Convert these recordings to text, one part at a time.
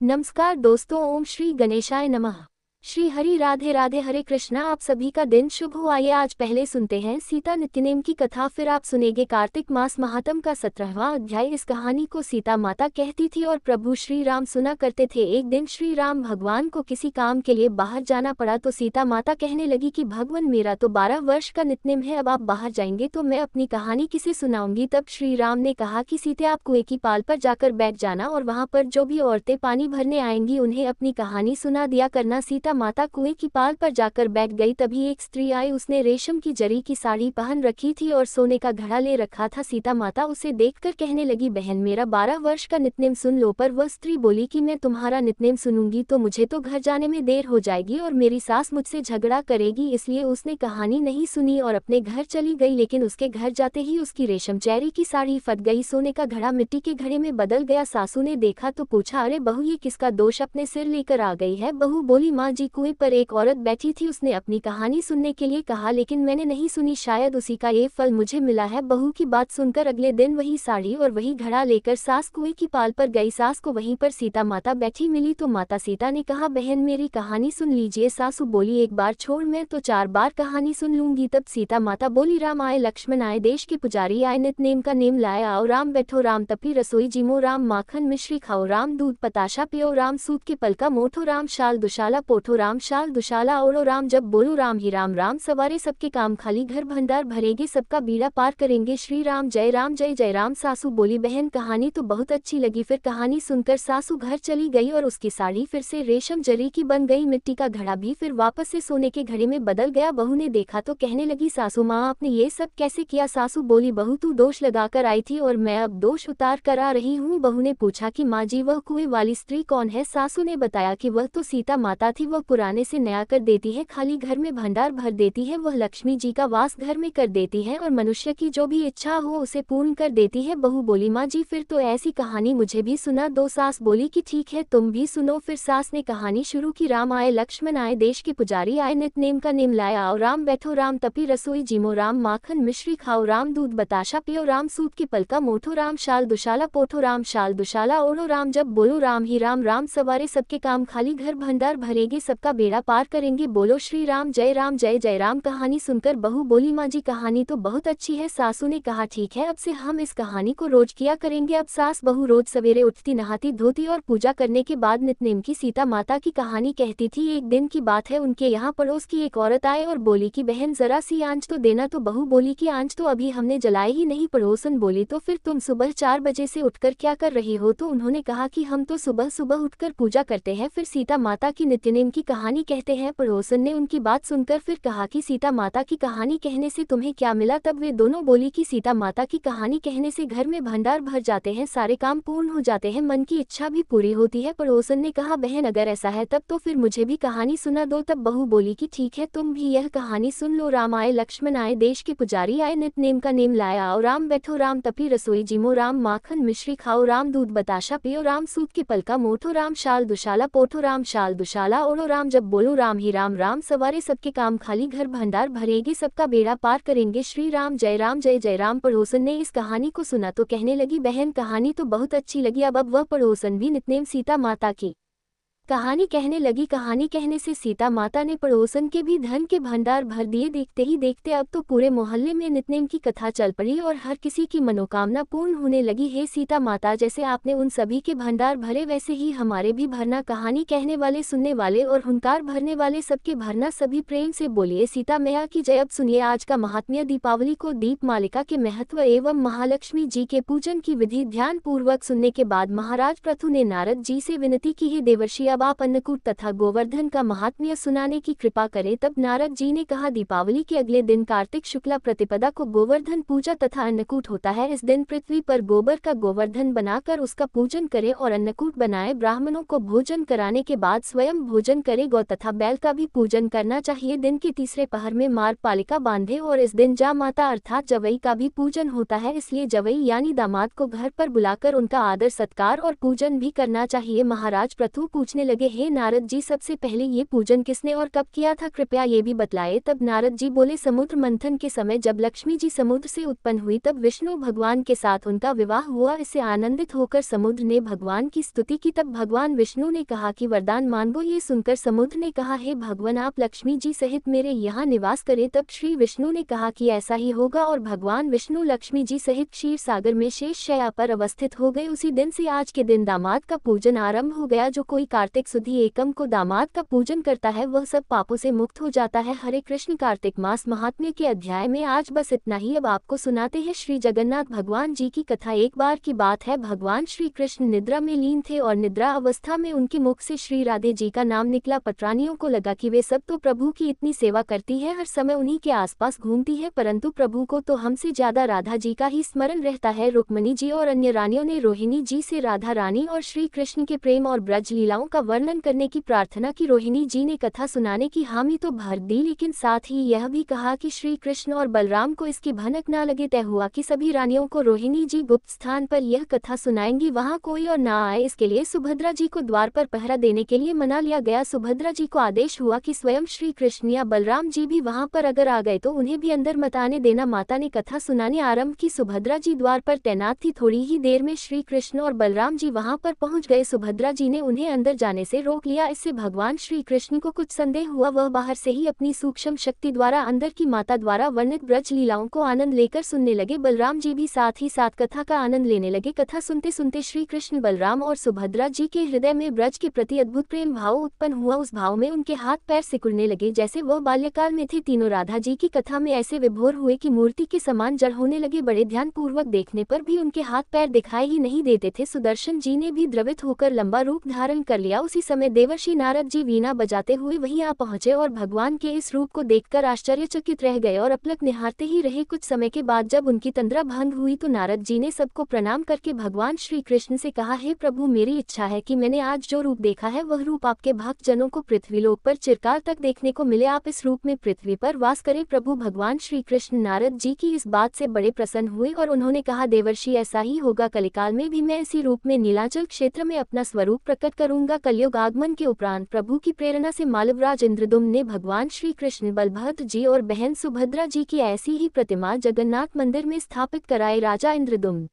नमस्कार दोस्तों, ओम श्री गणेशाय नमः। श्री हरि राधे राधे, हरे कृष्णा। आप सभी का दिन शुभ हो। आइए आज पहले सुनते हैं सीता नित्यनेम की कथा, फिर आप सुनेंगे कार्तिक मास महात्म का 17वां अध्याय। इस कहानी को सीता माता कहती थी और प्रभु श्री राम सुना करते थे। एक दिन श्री राम भगवान को किसी काम के लिए बाहर जाना पड़ा तो सीता माता कहने लगी कि भगवान, मेरा तो 12 वर्ष का नित्यनेम है, अब आप बाहर जाएंगे तो मैं अपनी कहानी किसे सुनाऊंगी। तब श्री राम ने कहा कि सीते, आप कुएं की पाल पर जाकर बैठ जाना और वहां पर जो भी औरतें पानी भरने आएंगी उन्हें अपनी कहानी सुना दिया करना। सीता माता कुएं की पाल पर जाकर बैठ गई। तभी एक स्त्री आई, उसने रेशम की जरी की साड़ी पहन रखी थी और सोने का घड़ा ले रखा था। सीता माता उसे देखकर कहने लगी, बहन मेरा 12 वर्ष का नित्यनेम सुन लो। पर वह स्त्री बोली कि मैं तुम्हारा नित्यनेम सुनूंगी तो मुझे तो घर जाने में देर हो जाएगी और मेरी सास मुझसे झगड़ा करेगी, इसलिए उसने कहानी नहीं सुनी और अपने घर चली गई। लेकिन उसके घर जाते ही उसकी रेशम चेरी की साड़ी फट गई, सोने का घड़ा मिट्टी के घड़े में बदल गया। सासू ने देखा तो पूछा, अरे बहू, ये किसका दोष अपने सिर लेकर आ गई है। बहू बोली, माँ जी, कुएं पर एक औरत बैठी थी, उसने अपनी कहानी सुनने के लिए कहा लेकिन मैंने नहीं सुनी, शायद उसी का ये फल मुझे मिला है। बहू की बात सुनकर अगले दिन वही साड़ी और वही घड़ा लेकर सास कुएं की पाल पर गई। सास को वहीं पर सीता माता बैठी मिली तो माता सीता ने कहा, बहन मेरी कहानी सुन लीजिए। सासू बोली, एक बार छोड़, मैं तो 4 बार कहानी सुन लूंगी। तब सीता माता बोली, राम आए, लक्ष्मण आए, देश के पुजारी आए, नित्यनेम का नेम लाए, आओ राम बैठो, राम तपी रसोई जिमो, राम माखन मिश्री खाओ, राम दूध पताशा पियो, राम सूत के पलका मोठो, राम शाल दुशाला पोठो, राम शाल दुशाला ओढ़ो, राम जब बोलो राम ही राम, राम सवारे सबके काम, खाली घर भंडार भरेंगे, सबका बीड़ा पार करेंगे, श्री राम जय राम जय जय राम। सासू बोली, बहन कहानी तो बहुत अच्छी लगी। फिर कहानी सुनकर सासू घर चली गई और उसकी साड़ी फिर से रेशम जरी की बन गई, मिट्टी का घड़ा भी फिर वापस से सोने के घड़े में बदल गया। बहू ने देखा तो कहने लगी, सासू माँ, आपने ये सब कैसे किया। सासू बोली, बहू तू दोष लगाकर आई थी और मैं अब दोष उतार कर आ रही हूँ। बहू ने पूछा कि माँ जी, वह कुएं वाली स्त्री कौन है। सासू ने बताया कि वह तो सीता माता थी, वह पुराने से नया कर देती है, खाली घर में भंडार भर देती है, वह लक्ष्मी जी का वास घर में कर देती है और मनुष्य की जो भी इच्छा हो उसे पूर्ण कर देती है। बहू बोली, माँ जी, फिर तो ऐसी कहानी मुझे भी सुना दो। सास बोली कि ठीक है, तुम भी सुनो। फिर सास ने कहानी शुरू की, राम आए, लक्ष्मण आए, देश के पुजारी आए, नित्यनेम का नेम लाया, आओ राम बैठो, राम तपी रसोई जिमो, राम माखन मिश्री खाओ, राम दूध बताशा पियो, राम सूत के पलका मोठो, राम शाल दुशाला पोठो, राम शाल दुशाला ओढ़ो, राम जब बोलो राम ही राम, राम सवारे सबके काम, खाली घर भंडार भरेंगे, सबका बेड़ा पार करेंगे, बोलो श्री राम जय जय राम। कहानी सुनकर बहू बोली, माँ जी, कहानी तो बहुत अच्छी है। सासू ने कहा, ठीक है, अब से हम इस कहानी को रोज किया करेंगे। अब सास बहू रोज सवेरे उठती, नहाती धोती और पूजा करने के बाद नित्यनेम की सीता माता की कहानी कहती थी। एक दिन की बात है, उनके यहाँ पड़ोस की एक औरत आए और बोली कि बहन जरा सी आंच तो देना। तो बहू बोली कि आंच तो अभी हमने जलाई ही नहीं। पड़ोसन बोली, तो फिर तुम सुबह 4 बजे से उठकर क्या कर रही हो। तो उन्होंने कहा कि हम तो सुबह सुबह उठकर पूजा करते हैं, फिर सीता माता की नित्यनेम की कहानी कहते हैं। पड़ोसन ने उनकी बात सुनकर फिर कहा कि सीता माता की कहानी कहने से तुम्हें क्या मिला। तब वे दोनों बोली कि सीता माता की कहानी कहने से घर में भंडार भर जाते हैं, सारे काम पूर्ण हो जाते हैं, मन की इच्छा भी पूरी होती है। पड़ोसन ने कहा, बहन अगर ऐसा है तब तो फिर मुझे भी कहानी सुना दो। तब बहू बोली कि ठीक है, तुम भी यह कहानी सुन लो। राम आए, लक्ष्मण आए, देश के पुजारी आए, नित्यनेम का नेम लाया, आओ राम बैठो, राम तपी रसोई जिमो, राम माखन मिश्री खाओ, राम दूध बताशा पियो, राम सूत के पलका मोठो, राम शाल दुशाला पोठो, राम शाल दुशाला ओढ़ो, राम जब बोलो राम ही राम, राम सवारे सबके काम, खाली घर भंडार भरेंगे, सबका बेड़ा पार करेंगे, श्री राम जय जय राम। पड़ोसन ने इस कहानी को सुना तो कहने लगी, बहन कहानी तो बहुत अच्छी लगी। अब वह पड़ोसन भी नित्यनेम सीता माता की कहानी कहने लगी। कहानी कहने से सीता माता ने पड़ोसन के भी धन के भंडार भर दिए। देखते ही देखते अब तो पूरे मोहल्ले में नित्यनेम की कथा चल पड़ी और हर किसी की मनोकामना पूर्ण होने लगी। हे सीता माता, जैसे आपने उन सभी के भंडार भरे वैसे ही हमारे भी भरना। कहानी कहने वाले, सुनने वाले और हुंकार भरने वाले सबके भरना। सभी प्रेम से बोलिए सीता मैया की जय। अब सुनिए आज का महात्म्य। दीपावली को दीप मालिका के महत्व एवं महालक्ष्मी जी के पूजन की विधि ध्यान पूर्वक सुनने के बाद महाराज पृथु ने नारद जी से विनती की, हे देवर्षि, अब आप अन्नकूट तथा गोवर्धन का महात्म्य सुनाने की कृपा करें। तब नारद जी ने कहा, दीपावली के अगले दिन कार्तिक शुक्ला प्रतिपदा को गोवर्धन पूजा तथा अन्नकूट होता है। इस दिन पृथ्वी पर गोबर का गोवर्धन बनाकर उसका पूजन करे और अन्नकूट बनाए। ब्राह्मणों को भोजन कराने के बाद स्वयं भोजन करे। गौ तथा बैल का भी पूजन करना चाहिए। दिन के तीसरे पहर में मार्ग पालिका बांधे और इस दिन जा माता अर्थात जवई का भी पूजन होता है, इसलिए जवई यानी दामाद को घर पर बुलाकर उनका आदर सत्कार और पूजन भी करना चाहिए। महाराज पृथु पूछने लगे, हे नारद जी, सबसे पहले ये पूजन किसने और कब किया था, कृपया ये भी बतलाए। तब नारद जी बोले, समुद्र मंथन के समय जब लक्ष्मी जी समुद्र से उत्पन्न हुई तब विष्णु भगवान के साथ उनका विवाह हुआ। इससे आनंदित होकर समुद्र ने भगवान की स्तुति की। तब भगवान विष्णु ने कहा कि वरदान मांगो। ये सुनकर समुद्र ने कहा, हे भगवान, आप लक्ष्मी जी सहित मेरे यहाँ निवास करें। तब श्री विष्णु ने कहा कि ऐसा ही होगा और भगवान विष्णु लक्ष्मी जी सहित क्षीर सागर में शेष शैया पर अवस्थित हो गए। उसी दिन से आज के दिन दामाद का पूजन आरंभ हो गया। जो कोई कार्तिक सुधी एकम को दामाद का पूजन करता है वह सब पापों से मुक्त हो जाता है। हरे कृष्ण। कार्तिक मास महात्म्य के अध्याय में आज बस इतना ही। अब आपको सुनाते हैं श्री जगन्नाथ भगवान जी की कथा। एक बार की बात है, भगवान श्री कृष्ण निद्रा में लीन थे और निद्रा अवस्था में उनके मुख से श्री राधे जी का नाम निकला। पटरानियों को लगा कि वे सब तो प्रभु की इतनी सेवा करती है, हर समय उन्हीं के आसपास घूमती है, परंतु प्रभु को तो हमसे ज्यादा राधा जी का ही स्मरण रहता है। रुक्मिणी जी और अन्य रानियों ने रोहिणी जी से राधा रानी और श्री कृष्ण के प्रेम और ब्रज लीलाओं का वर्णन करने की प्रार्थना की। रोहिणी जी ने कथा सुनाने की हामी तो भर दी, लेकिन साथ ही यह भी कहा कि श्री कृष्ण और बलराम को इसकी भनक ना लगे। तय हुआ कि सभी रानियों को रोहिणी जी गुप्त स्थान पर यह कथा सुनाएंगी, वहां कोई और ना आए। इसके लिए सुभद्रा जी को द्वार पर पहरा देने के लिए मना लिया गया। सुभद्रा जी को आदेश हुआ कि स्वयं श्री कृष्ण या बलराम जी भी वहां पर अगर आ गए तो उन्हें भी अंदर मत आने देना। माता ने कथा सुनानी आरंभ की। सुभद्रा जी द्वार पर तैनात थी। थोड़ी ही देर में श्री कृष्ण और बलराम जी वहां पर पहुंच गए। सुभद्रा जी ने उन्हें अंदर जाने से रोक लिया। इससे भगवान श्री कृष्ण को कुछ संदेह हुआ। वह बाहर से ही अपनी सूक्ष्म शक्ति द्वारा अंदर की माता द्वारा वर्णित ब्रज लीलाओं को आनंद लेकर सुनने लगे। बलराम जी भी साथ ही साथ कथा का आनंद लेने लगे। कथा सुनते सुनते श्री कृष्ण, बलराम और सुभद्रा जी के हृदय में ब्रज के प्रति अद्भुत प्रेम भाव उत्पन्न हुआ। उस भाव में उनके हाथ पैर सिकुड़ने लगे जैसे वह बाल्यकाल में थे। तीनों राधा जी की कथा में ऐसे विभोर हुए कि मूर्ति के समान जड़ होने लगे। बड़े ध्यान पूर्वक देखने पर भी उनके हाथ पैर दिखाई ही नहीं देते थे। सुदर्शन जी ने भी द्रवित होकर लंबा रूप धारण कर लिया। उसी समय देवर्षि नारद जी वीणा बजाते हुए वहीं आ पहुंचे और भगवान के इस रूप को देखकर आश्चर्यचकित रह गए और अपलक निहारते ही रहे। कुछ समय के बाद जब उनकी तंद्रा भंग हुई तो नारद जी ने सबको प्रणाम करके भगवान श्री कृष्ण से कहा, हे प्रभु, मेरी इच्छा है कि मैंने आज जो रूप देखा है वह रूप आपके भक्त जनों को पृथ्वीलोक पर चिरकाल तक देखने को मिले। आप इस रूप में पृथ्वी पर वास करें। प्रभु भगवान श्री कृष्ण नारद जी की इस बात से बड़े प्रसन्न हुए और उन्होंने कहा, देवर्षि, ऐसा ही होगा। कलिकाल में भी मैं इसी रूप में नीलाचल क्षेत्र में अपना स्वरूप प्रकट करूंगा। कलयुग आगमन के उपरांत प्रभु की प्रेरणा से मालवराज इंद्रदुम्न ने भगवान श्री कृष्ण, बलभद्र जी और बहन सुभद्रा जी की ऐसी ही प्रतिमा जगन्नाथ मंदिर में स्थापित कराई। राजा इंद्रदुम्न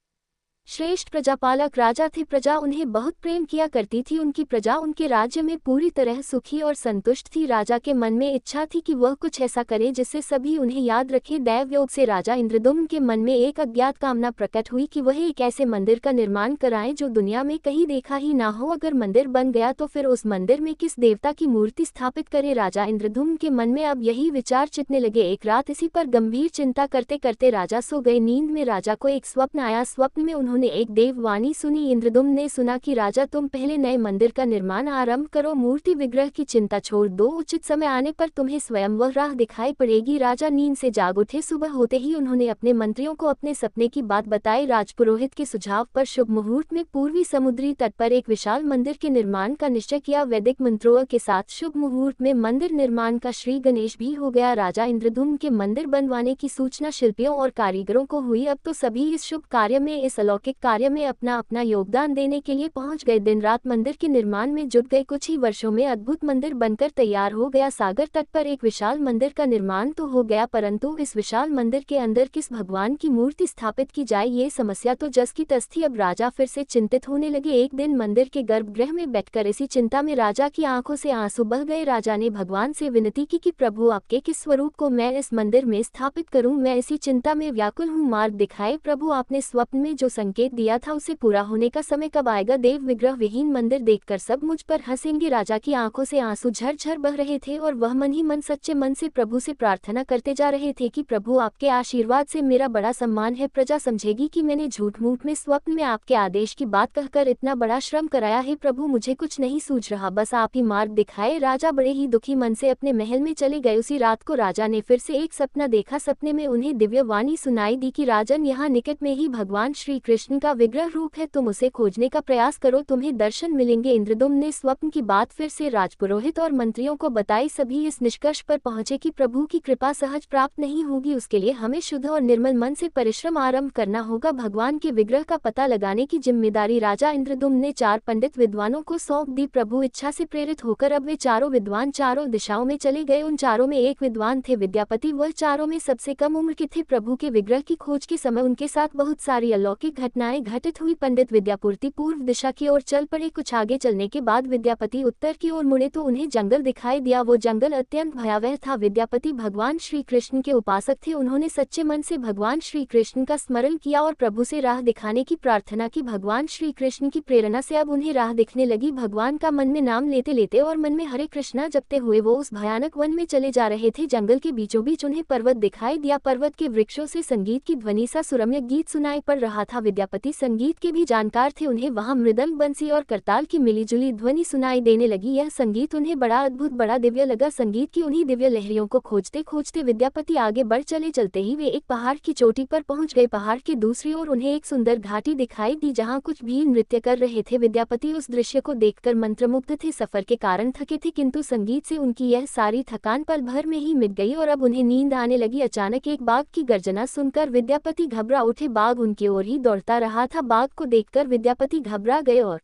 श्रेष्ठ प्रजापालक राजा थे। प्रजा उन्हें बहुत प्रेम किया करती थी। उनकी प्रजा उनके राज्य में पूरी तरह सुखी और संतुष्ट थी। राजा के मन में इच्छा थी कि वह कुछ ऐसा करे जिससे सभी उन्हें याद रखें। दैव योग से राजा इंद्रदुम्न के मन में एक अज्ञात कामना प्रकट हुई कि वह एक ऐसे मंदिर का निर्माण कराएं जो दुनिया में कहीं देखा ही ना हो। अगर मंदिर बन गया तो फिर उस मंदिर में किस देवता की मूर्ति स्थापित करे। राजा इंद्रदुम्न के मन में अब यही विचार चितने लगे। एक रात इसी पर गंभीर चिंता करते करते राजा सो गए। नींद में राजा को एक स्वप्न आया। स्वप्न में उन्होंने एक देववाणी सुनी। इंद्रदुम्न ने सुना कि राजा, तुम पहले नए मंदिर का निर्माण आरंभ करो, मूर्ति विग्रह की चिंता छोड़ दो, उचित समय आने पर तुम्हें स्वयं वह राह दिखाई पड़ेगी। राजा नींद से जाग उठे। सुबह होते ही उन्होंने अपने मंत्रियों को अपने सपने की बात बताई। राजपुरोहित के सुझाव पर शुभ मुहूर्त में पूर्वी समुद्री तट पर एक विशाल मंदिर के निर्माण का निश्चय किया। वैदिक मंत्रों के साथ शुभ मुहूर्त में मंदिर निर्माण का श्री गणेश भी हो गया। राजा इंद्रदुम्न के मंदिर बनवाने की सूचना शिल्पियों और कारीगरों को हुई। अब तो सभी इस शुभ कार्य में, इस अलौकिक कार्य में अपना अपना योगदान देने के लिए पहुंच गए। दिन रात मंदिर के निर्माण में जुट गए। कुछ ही वर्षों में अद्भुत मंदिर बनकर तैयार हो गया। सागर तट पर एक विशाल मंदिर का निर्माण तो हो गया, परंतु इस विशाल मंदिर के अंदर किस भगवान की मूर्ति स्थापित की जाए, ये समस्या तो जस की तस थी। अब राजा फिर से चिंतित होने लगे। एक दिन मंदिर के गर्भगृह में बैठकर इसी चिंता में राजा की आंखों से आंसू बह गए। राजा ने भगवान से विनती की कि प्रभु, आपके किस स्वरूप को मैं इस मंदिर में स्थापित करूं, मैं इसी चिंता में व्याकुल हूं, मार्ग दिखाए। प्रभु, आपने स्वप्न में जो संकेत दिया था उसे पूरा होने का समय कब आएगा। देव विग्रह विहीन मंदिर देखकर सब मुझ पर हंसेंगे। राजा की आंखों से आंसू झरझर बह रहे थे और वह मन ही मन सच्चे मन से प्रभु से प्रार्थना करते जा रहे थे कि प्रभु, आपके आशीर्वाद से मेरा बड़ा सम्मान है। प्रजा समझेगी कि मैंने झूठ मूठ में स्वप्न में आपके आदेश की बात कहकर इतना बड़ा श्रम कराया है। प्रभु, मुझे कुछ नहीं सूझ रहा, बस आप ही मार्ग दिखाए। राजा बड़े ही दुखी मन से अपने महल में चले गए। उसी रात को राजा ने फिर से एक सपना देखा। सपने में उन्हें दिव्य वाणी सुनाई दी कि राजन, यहाँ निकट में ही भगवान श्री कृष्ण कृष्ण का विग्रह रूप है, तुम उसे खोजने का प्रयास करो, तुम्हें दर्शन मिलेंगे। इंद्रदुम्न ने स्वप्न की बात फिर से राजपुरोहित और मंत्रियों को बताई। सभी इस निष्कर्ष पर पहुंचे कि प्रभु की कृपा सहज प्राप्त नहीं होगी, उसके लिए हमें शुद्ध और निर्मल मन से परिश्रम आरंभ करना होगा। भगवान के विग्रह का पता लगाने की जिम्मेदारी राजा इंद्रदुम्न ने 4 पंडित विद्वानों को सौंप दी। प्रभु इच्छा से प्रेरित होकर अब वे चारों विद्वान चारों दिशाओं में चले गए। उन चारों में एक विद्वान थे विद्यापति, वह चारों में सबसे कम उम्र के थे। प्रभु के विग्रह की खोज के समय उनके साथ बहुत सारी अलौकिक घटनाएं घटित हुई। पंडित विद्यापूर्ति पूर्व दिशा की ओर चल पड़े। कुछ आगे चलने के बाद विद्यापति उत्तर की ओर मुड़े तो उन्हें जंगल दिखाई दिया। वो जंगल अत्यंत भयावह था। विद्यापति भगवान श्री कृष्ण के उपासक थे। उन्होंने सच्चे मन से भगवान श्री कृष्ण का स्मरण किया और प्रभु से राह दिखाने की प्रार्थना की। भगवान श्री कृष्ण की प्रेरणा से अब उन्हें राह दिखने लगी। भगवान का मन में नाम लेते लेते और मन में हरे कृष्णा जपते हुए वो उस भयानक वन में चले जा रहे थे। जंगल के बीचों बीच उन्हें पर्वत दिखाई दिया। पर्वत के वृक्षों से संगीत की ध्वनि सा सुरम्य गीत सुनाई पड़ रहा था। विद्यापति संगीत के भी जानकार थे, उन्हें वहां मृदंग, बंसी और करताल की मिलीजुली ध्वनि सुनाई देने लगी। यह संगीत उन्हें बड़ा अद्भुत, बड़ा दिव्य लगा। संगीत की उन्हीं दिव्य लहरियों को खोजते खोजते विद्यापति आगे बढ़ चले। चलते ही वे एक पहाड़ की चोटी पर पहुंच गए। पहाड़ की दूसरी ओर उन्हें एक सुंदर घाटी दिखाई दी जहां कुछ भील नृत्य कर रहे थे। विद्यापति उस दृश्य को देखकर मंत्रमुग्ध थे। सफर के कारण थके थे, किंतु संगीत से उनकी यह सारी थकान पल भर में ही मिट गई और अब उन्हें नींद आने लगी। अचानक एक बाघ की गर्जना सुनकर विद्यापति घबरा उठे। बाघ उनकी ओर ही दौड़ता रहा था। बाघ को देखकर विद्यापति घबरा गए और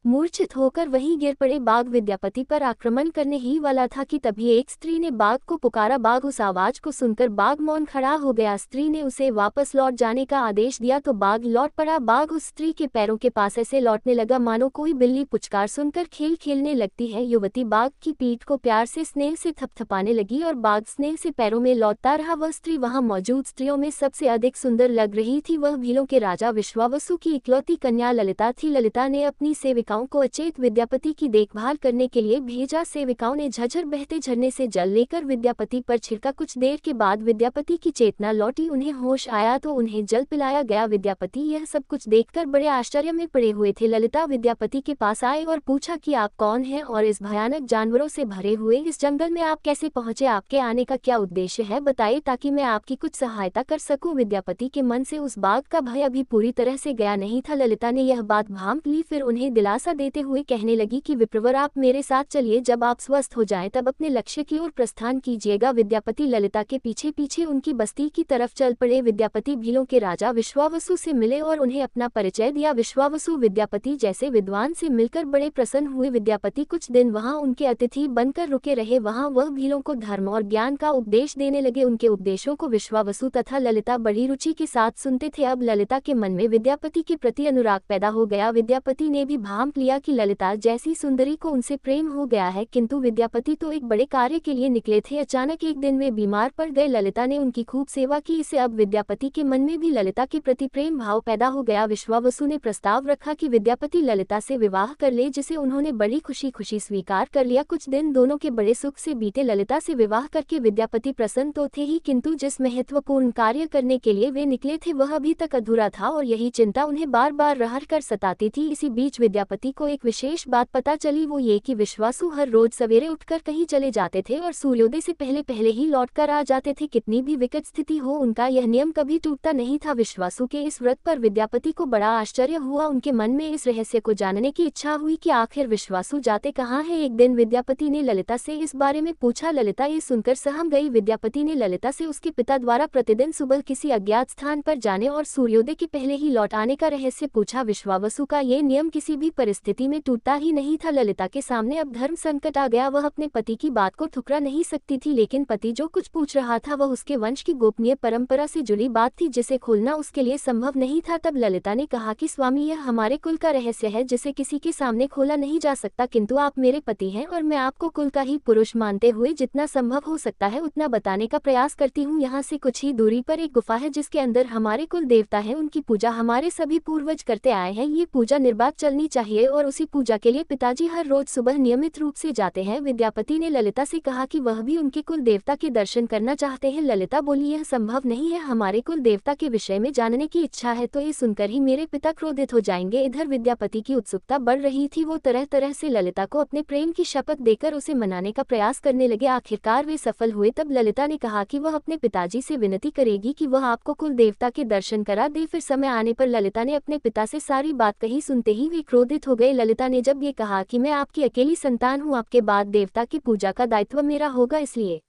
मूर्छित होकर वहीं गिर पड़े। बाघ विद्यापति पर आक्रमण करने ही वाला था कि तभी एक स्त्री ने बाघ को पुकारा। बाघ उस आवाज को सुनकर बाघ मौन खड़ा हो गया। स्त्री ने उसे वापस लौट जाने का आदेश दिया तो बाघ लौट पड़ा। बाघ उस स्त्री के पैरों के पास ऐसे लौटने लगा मानो कोई बिल्ली पुचकार सुनकर खेल खेलने लगती है। युवती बाघ की पीठ को प्यार से स्नेह से थपथपाने लगी और बाघ स्नेह से पैरों में लौटता रहा। वह स्त्री वहां मौजूद स्त्रियों में सबसे अधिक सुंदर लग रही थी। वह भीलों के राजा विश्वावसु की इकलौती कन्या ललिता थी। ललिता ने अपनी सेविकाओं को अचेत विद्यापति की देखभाल करने के लिए भेजा। सेविकाओं ने झझर बहते झरने से जल लेकर विद्यापति पर छिड़का। कुछ देर के बाद विद्यापति की चेतना लौटी, उन्हें होश आया तो उन्हें जल पिलाया गया। विद्यापति यह सब कुछ देखकर बड़े आश्चर्य में पड़े हुए थे। ललिता विद्यापति के पास आए और पूछा कि आप कौन हैं और इस भयानक जानवरों से भरे हुए इस जंगल में आप कैसे पहुंचे, आपके आने का क्या उद्देश्य है, बताइए ताकि मैं आपकी कुछ सहायता कर सकूं। विद्यापति के मन से उस बाघ का भय अभी पूरी तरह से गया नहीं था। ललिता ने यह बात भांप ली, फिर उन्हें दिलासा देते हुए कहने लगी कि विप्रवर आप मेरे साथ चलिए, जब आप स्वस्थ हो जाएं तब अपने लक्ष्य की ओर प्रस्थान कीजिएगा। विद्यापति ललिता के पीछे पीछे उनकी बस्ती की तरफ चल पड़े। विद्यापति भीलों के राजा विश्वावसु से मिले और उन्हें अपना परिचय दिया। विश्वावसु विद्यापति जैसे विद्वान से मिलकर बड़े प्रसन्न हुए। विद्यापति कुछ दिन वहां उनके अतिथि बनकर रुके रहे। वहां वह भीलों को धर्म और ज्ञान का उपदेश देने लगे। उनके उपदेशों को विश्वावसु तथा ललिता बड़ी रुचि के साथ सुनते थे। अब ललिता के मन में विद्यापति के प्रति अनुराग पैदा हो गया। विद्यापति ने भी भांप लिया कि ललिता जैसी सुंदरी को उनसे प्रेम हो गया है, किंतु विद्यापति तो एक बड़े कार्य के लिए निकले थे। अचानक एक दिन वे बीमार पड़ गए। ललिता ने उनकी खूब सेवा की, इससे अब विद्यापति के मन में भी ललिता के प्रति प्रेम भाव पैदा हो गया। विश्वावसु ने प्रस्ताव रखा कि विद्यापति ललिता से विवाह कर ले, जिसे उन्होंने बड़ी खुशी खुशी स्वीकार कर लिया। कुछ दिन दोनों के बड़े सुख से बीते। ललिता से विवाह करके विद्यापति प्रसन्न तो थे ही, किंतु जिस महत्वपूर्ण कार्य करने के लिए वे निकले थे वह अभी तक अधूरा था और यही चिंता उन्हें बार बार रहर कर सताती थी। इसी बीच विद्यापति को एक विशेष बात पता चली, वो ये कि विश्वासु हर रोज सवेरे उठकर कहीं चले जाते थे और सूर्योदय से पहले पहले ही लौटकर आ जाते थे। कितनी भी विकट स्थिति हो, उनका यह नियम कभी टूटता नहीं था। विश्वासु के इस व्रत पर विद्यापति को बड़ा आश्चर्य हुआ। उनके मन में इस रहस्य को जानने की इच्छा हुई कि आखिर विश्वासु जाते कहाँ हैं। एक दिन विद्यापति ने ललिता से इस बारे में पूछा। ललिता ये सुनकर सहम गई। विद्यापति ने ललिता से उसके पिता द्वारा प्रतिदिन सुबह किसी अज्ञात स्थान पर जाने और सूर्योदय के पहले ही लौट आने का रहस्य पूछा। विश्वावसु का ये नियम किसी भी परिस्थिति में टूटता ही नहीं था। ललिता के सामने अब धर्म संकट आ गया। वह अपने पति की बात को ठुकरा नहीं सकती थी, लेकिन पति जो कुछ पूछ रहा था वह उसके वंश की गोपनीय परंपरा से जुड़ी बात थी, जिसे खोलना उसके लिए संभव नहीं था। तब ललिता ने कहा कि स्वामी, यह हमारे कुल का रहस्य है जिसे किसी के सामने खोला नहीं जा सकता, किंतु आप मेरे पति हैं और मैं आपको कुल का ही पुरुष मानते हुए जितना संभव हो सकता है उतना बताने का प्रयास करती हूँ। यहाँ से कुछ ही दूरी पर एक गुफा है जिसके अंदर हमारे कुल देवता है, उनकी पूजा हमारे सभी पूर्वज करते आए हैं। ये पूजा निर्बाध चलनी चाहिए। कीजिए और उसी पूजा के लिए पिताजी हर रोज सुबह नियमित रूप से जाते हैं। विद्यापति ने ललिता से कहा कि वह भी उनके कुल देवता के दर्शन करना चाहते हैं। ललिता बोली, यह संभव नहीं है, हमारे कुल देवता के विषय में जानने की इच्छा है तो ये सुनकर ही मेरे पिता क्रोधित हो जाएंगे। इधर विद्यापति की उत्सुकता बढ़ रही थी, वो तरह तरह से ललिता को अपने प्रेम की शपथ देकर उसे मनाने का प्रयास करने लगे। आखिरकार वे सफल हुए। तब ललिता ने कहा कि वह अपने पिताजी से विनती करेगी कि वह आपको कुल देवता के दर्शन करा दे। फिर समय आने पर ललिता ने अपने पिता से सारी बात कही। सुनते ही वे क्रोधित हो गए। ललिता ने जब ये कहा कि मैं आपकी अकेली संतान हूँ, आपके बाद देवता की पूजा का दायित्व मेरा होगा, इसलिए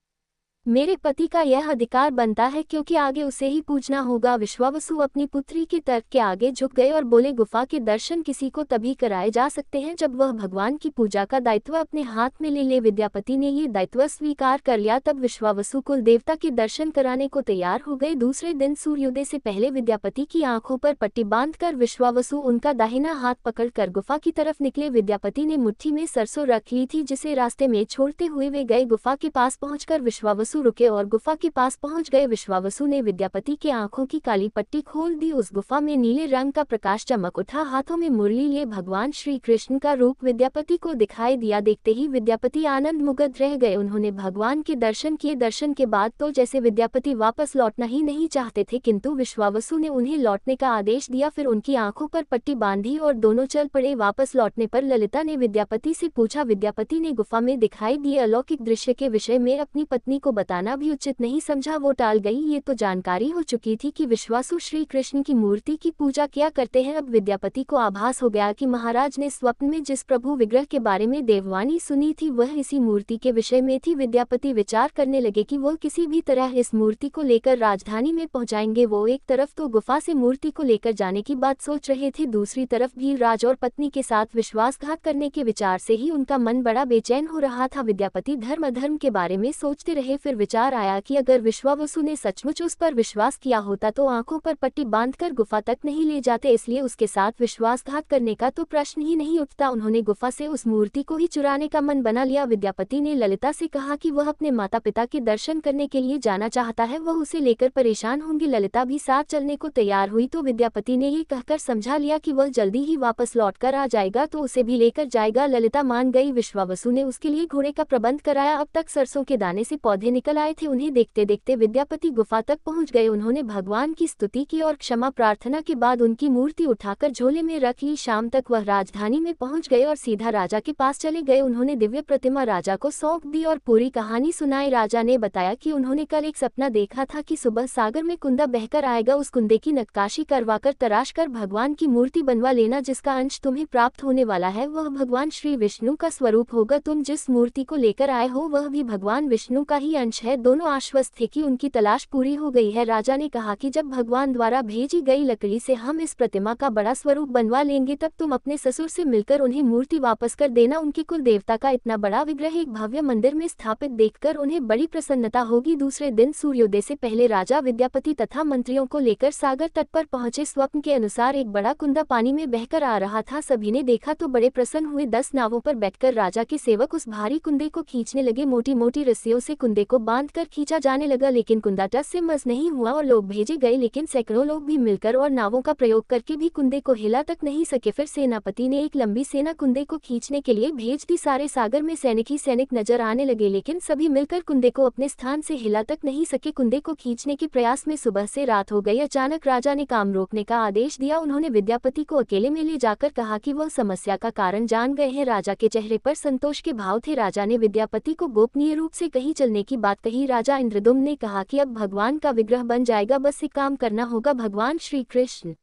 मेरे पति का यह अधिकार बनता है क्योंकि आगे उसे ही पूजना होगा। विश्वावसु अपनी पुत्री के तर्क के आगे झुक गए और बोले, गुफा के दर्शन किसी को तभी कराए जा सकते हैं जब वह भगवान की पूजा का दायित्व अपने हाथ में ले ले। विद्यापति ने ये दायित्व स्वीकार कर लिया। तब विश्वावसु कुल देवता के दर्शन कराने को तैयार हो गए। दूसरे दिन सूर्योदय से पहले विद्यापति की आंखों पर पट्टी बांधकर विश्वावसु उनका दाहिना हाथ पकड़कर गुफा की तरफ निकले। विद्यापति ने मुट्ठी में सरसों रख ली थी जिसे रास्ते में छोड़ते हुए वे गए। गुफा के पास पहुंचकर विश्वावसु रुके और गुफा के पास पहुंच गए। विश्वावसु ने विद्यापति की आंखों की काली पट्टी खोल दी। उस गुफा में नीले रंग का प्रकाश चमक उठा। हाथों में मुरली लिए भगवान श्री कृष्ण का रूप विद्यापति को दिखाई दिया। देखते ही विद्यापति आनंद मुग्ध रह गए। उन्होंने भगवान के दर्शन किए। दर्शन के बाद तो जैसे विद्यापति वापस लौटना ही नहीं चाहते थे, किंतु विश्वावसु ने उन्हें लौटने का आदेश दिया। फिर उनकी आंखों पर पट्टी बांधी और दोनों चल पड़े। वापस लौटने पर ललिता ने विद्यापति से पूछा, विद्यापति ने गुफा में दिखाई दिए अलौकिक दृश्य के विषय में अपनी पत्नी को बताना भी उचित नहीं समझा। वो टाल गई। ये तो जानकारी हो चुकी थी कि विश्वासु श्री कृष्ण की मूर्ति की पूजा किया करते हैं। अब विद्यापति को आभास हो गया कि महाराज ने स्वप्न में जिस प्रभु विग्रह के बारे में देववाणी सुनी थी वह इसी मूर्ति के विषय में थी। विद्यापति विचार करने लगे कि वो किसी भी तरह इस मूर्ति को लेकर राजधानी में पहुंचाएंगे। वो एक तरफ तो गुफा से मूर्ति को लेकर जाने की बात सोच रहे थे, दूसरी तरफ भी राज और पत्नी के साथ विश्वासघात करने के विचार से ही उनका मन बड़ा बेचैन हो रहा था। विद्यापति धर्म अधर्म के बारे में सोचते रहे। फिर विचार आया कि अगर विश्वावसु ने सचमुच उस पर विश्वास किया होता तो आंखों पर पट्टी बांधकर गुफा तक नहीं ले जाते, इसलिए उसके साथ विश्वासघात करने का तो प्रश्न ही नहीं उठता। उन्होंने गुफा से उस मूर्ति को ही चुराने का मन बना लिया। विद्यापति ने ललिता से कहा कि वह अपने माता पिता के दर्शन करने के लिए जाना चाहता है, वह उसे लेकर परेशान होंगे। ललिता भी साथ चलने को तैयार हुई तो विद्यापति ने ये कहकर समझा लिया कि वह जल्दी ही वापस लौटकर आ जाएगा तो उसे भी लेकर जाएगा। ललिता मान गई। विश्वावसु ने उसके लिए घोड़े का प्रबंध कराया। अब तक सरसों के दाने से पौधे निकल आए थे। उन्हें देखते देखते विद्यापति गुफा तक पहुंच गए। उन्होंने भगवान की स्तुति की और क्षमा प्रार्थना के बाद उनकी मूर्ति उठाकर झोले में रख ली। शाम तक वह राजधानी में पहुंच गए और सीधा राजा के पास चले गए। उन्होंने दिव्य प्रतिमा राजा को सौंप दी और पूरी कहानी सुनाई। राजा ने बताया कि उन्होंने कल एक सपना देखा था कि सुबह सागर में कुंदा बहकर आएगा, उस कुंदे की नक्काशी करवाकर तराश कर भगवान की मूर्ति बनवा लेना। जिसका अंश तुम्हें प्राप्त होने वाला है वह भगवान श्री विष्णु का स्वरूप होगा। तुम जिस मूर्ति को लेकर आए हो वह भी भगवान विष्णु का ही अंश है। दोनों आश्वस्त थे कि उनकी तलाश पूरी हो गई है। राजा ने कहा कि जब भगवान द्वारा भेजी गई लकड़ी से हम इस प्रतिमा का बड़ा स्वरूप बनवा लेंगे तब तुम अपने ससुर से मिलकर उन्हें मूर्ति वापस कर देना। उनके कुल देवता का इतना बड़ा विग्रह एक भव्य मंदिर में स्थापित देखकर उन्हें बड़ी प्रसन्नता होगी। दूसरे दिन सूर्योदय से पहले राजा विद्यापति तथा मंत्रियों को लेकर सागर तट पर पहुंचे। स्वप्न के अनुसार एक बड़ा कुंदा पानी में बहकर आ रहा था। सभी ने देखा तो बड़े प्रसन्न हुए। 10 नावों पर बैठकर राजा के सेवक उस भारी कुंदे को खींचने लगे। मोटी मोटी रस्सियों से कुंदे को बांधकर खींचा जाने लगा, लेकिन कुंदा टस से मस नहीं हुआ और लोग भेजे गए, लेकिन सैकड़ों लोग भी मिलकर और नावों का प्रयोग करके भी कुंदे को हिला तक नहीं सके। फिर सेनापति ने एक लंबी सेना कुंदे को खींचने के लिए भेज दी। सारे सागर में सैनिक ही सैनिक नजर आने लगे, लेकिन सभी मिलकर कुंदे को अपने स्थान से हिला तक नहीं सके। कुंदे को खींचने के प्रयास में सुबह से रात हो गई। अचानक राजा ने काम रोकने का आदेश दिया। उन्होंने विद्यापति को अकेले में ले जाकर कहा कि वह समस्या का कारण जान गए हैं। राजा के चेहरे पर संतोष के भाव थे। राजा ने विद्यापति को गोपनीय रूप से कहीं चलने की बात कही। राजा इंद्रदुम्न ने कहा कि अब भगवान का विग्रह बन जाएगा, बस एक काम करना होगा। भगवान श्री कृष्ण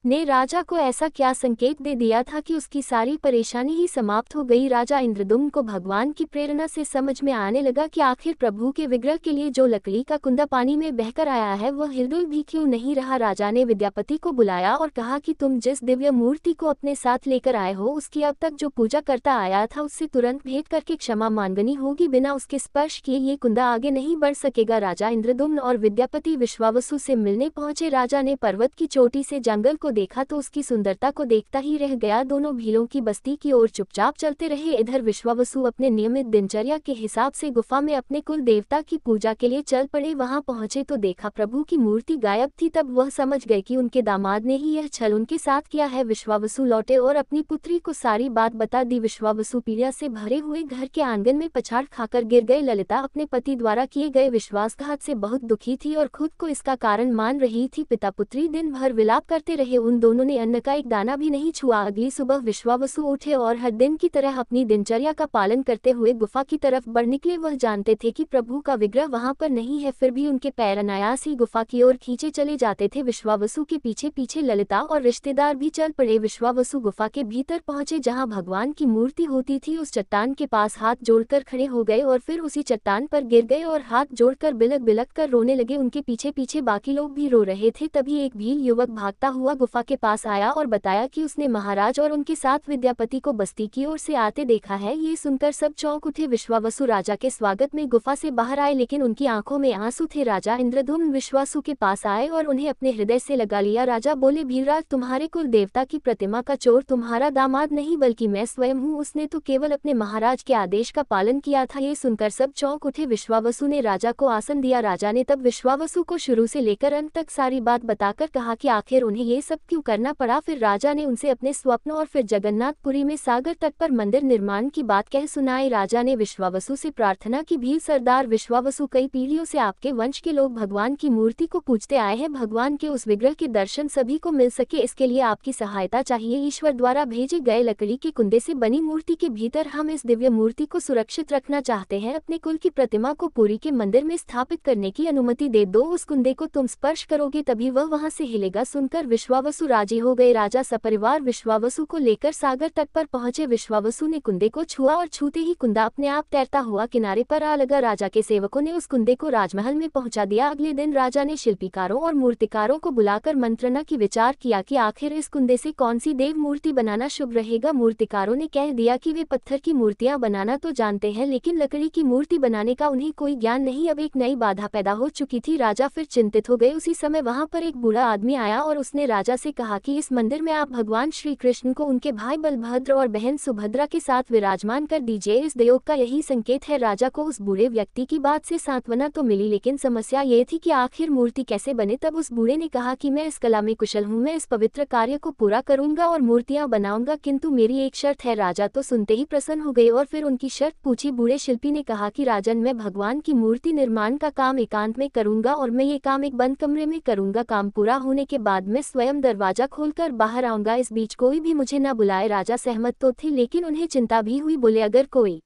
ने राजा को ऐसा क्या संकेत दे दिया था कि उसकी सारी परेशानी ही समाप्त हो गई। राजा इंद्रदुम्न को भगवान की प्रेरणा से समझ में आने लगा कि आखिर प्रभु के विग्रह के लिए जो लकड़ी का कुंदा पानी में बहकर आया है वह हिलडुल भी क्यों नहीं रहा। राजा ने विद्यापति को बुलाया और कहा कि तुम जिस दिव्य मूर्ति को अपने साथ लेकर आए हो उसकी अब तक जो पूजा करता आया था उससे तुरंत भेंट करके क्षमा मांगनी होगी। बिना उसके स्पर्श किए ये कुंदा आगे नहीं बढ़ सकेगा। राजा इंद्रदुम्न और विद्यापति विश्वावसु से मिलने पहुंचे। राजा ने पर्वत की चोटी से जंगल को देखा तो उसकी सुंदरता को देखता ही रह गया। दोनों भीलों की बस्ती की ओर चुपचाप चलते रहे। इधर विश्वावसु अपने नियमित दिनचर्या के हिसाब से गुफा में अपने कुल देवता की पूजा के लिए चल पड़े। वहां पहुंचे तो देखा प्रभु की मूर्ति गायब थी। तब वह समझ गए कि उनके दामाद ने ही यह छल उनके साथ किया है। विश्वावसु लौटे और अपनी पुत्री को सारी बात बता दी। विश्वावसु पीड़ा से भरे हुए घर के आंगन में पछाड़ खाकर गिर गए। ललिता अपने पति द्वारा किए गए विश्वासघात से बहुत दुखी थी और खुद को इसका कारण मान रही थी। पिता पुत्री दिन भर विलाप करते रहे। उन दोनों ने अन्न का एक दाना भी नहीं छुआ। अगली सुबह विश्वावसु उठे और हर दिन की तरह अपनी दिनचर्या का पालन करते हुए गुफा की तरफ बढ़ निकले। वह जानते थे कि प्रभु का विग्रह वहां पर नहीं है, फिर भी उनके पैर अनायास ही गुफा की ओर खींचे चले जाते थे। विश्वावसु के पीछे पीछे ललिता और रिश्तेदार भी चल पड़े। विश्वावसु गुफा के भीतर पहुंचे जहां भगवान की मूर्ति होती थी। उस चट्टान के पास हाथ जोड़कर खड़े हो गए और फिर उसी चट्टान पर गिर गए और हाथ जोड़कर बिलक बिलक कर रोने लगे। उनके पीछे पीछे बाकी लोग भी रो रहे थे। तभी एक भील युवक भागता हुआ गुफा के पास आया और बताया कि उसने महाराज और उनके साथ विद्यापति को बस्ती की ओर से आते देखा है। ये सुनकर सब चौंक उठे। विश्वावसु राजा के स्वागत में गुफा से बाहर आए, लेकिन उनकी आंखों में आंसू थे। राजा इंद्रद्युम्न विश्वावसु के पास आए और उन्हें अपने हृदय से लगा लिया। राजा बोले, भीलराज, तुम्हारे कुल देवता की प्रतिमा का चोर तुम्हारा दामाद नहीं बल्कि मैं स्वयं हूँ। उसने तो केवल अपने महाराज के आदेश का पालन किया था। ये सुनकर सब चौंक उठे। विश्वावसु ने राजा को आसन दिया। राजा ने तब विश्वावसु को शुरू से लेकर अंत तक सारी बात बताकर कहा कि आखिर उन्हें ये सब क्यों करना पड़ा। फिर राजा ने उनसे अपने स्वप्न और फिर जगन्नाथपुरी में सागर तट पर मंदिर निर्माण की बात कह सुनाई। राजा ने विश्वावसु से प्रार्थना की, भील सरदार विश्वावसु, कई पीढ़ियों से आपके वंश के लोग भगवान की मूर्ति को पूजते आए हैं। भगवान के उस विग्रह के दर्शन सभी को मिल सके, इसके लिए आपकी सहायता चाहिए। ईश्वर द्वारा भेजे गए लकड़ी के कुंदे से बनी मूर्ति के भीतर हम इस दिव्य मूर्ति को सुरक्षित रखना चाहते हैं। अपने कुल की प्रतिमा को पुरी के मंदिर में स्थापित करने की अनुमति दे दो। उस कुंदे को तुम स्पर्श करोगे तभी वह वहां से हिलेगा। सुनकर विश्वावसु राजी हो गए। राजा सपरिवार विश्वावसु को लेकर सागर तट पर पहुंचे। विश्वावसु ने कुंदे को छुआ और छूते ही कुंदा अपने आप तैरता हुआ किनारे पर आ लगा। राजा के सेवकों ने उस कुंदे को राजमहल में पहुंचा दिया। अगले दिन राजा ने शिल्पीकारों और मूर्तिकारों को बुलाकर मंत्रणा की विचार किया कि आखिर इस कुंदे से कौन सी देव मूर्ति बनाना शुभ रहेगा। मूर्तिकारों ने कह दिया कि वे पत्थर की मूर्तियां बनाना तो जानते हैं, लेकिन लकड़ी की मूर्ति बनाने का उन्हें कोई ज्ञान नहीं। अब एक नई बाधा पैदा हो चुकी थी। राजा फिर चिंतित हो गए। उसी समय वहां पर एक बूढ़ा आदमी आया और उसने राजा से कहा कि इस मंदिर में आप भगवान श्री कृष्ण को उनके भाई बलभद्र और बहन सुभद्रा के साथ विराजमान कर दीजिए। इस दयोग का यही संकेत है। राजा को उस बूढ़े व्यक्ति की बात से सांत्वना तो मिली, लेकिन समस्या ये थी कि आखिर मूर्ति कैसे बने। तब उस बूढ़े ने कहा कि मैं इस कला में कुशल हूँ, मैं इस पवित्र कार्य को पूरा करूंगा और मूर्तियां बनाऊंगा, किंतु मेरी एक शर्त है। राजा तो सुनते ही प्रसन्न हो गए और फिर उनकी शर्त पूछी। बूढ़े शिल्पी ने कहा कि राजन, मैं भगवान की मूर्ति निर्माण का काम एकांत में करूंगा और मैं ये काम एक बंद कमरे में करूंगा। काम पूरा होने के बाद मैं स्वयं दरवाजा खोलकर बाहर आऊंगा। इस बीच कोई भी मुझे न बुलाए। राजा सहमत तो थे, लेकिन उन्हें चिंता भी हुई। बोले, अगर कोई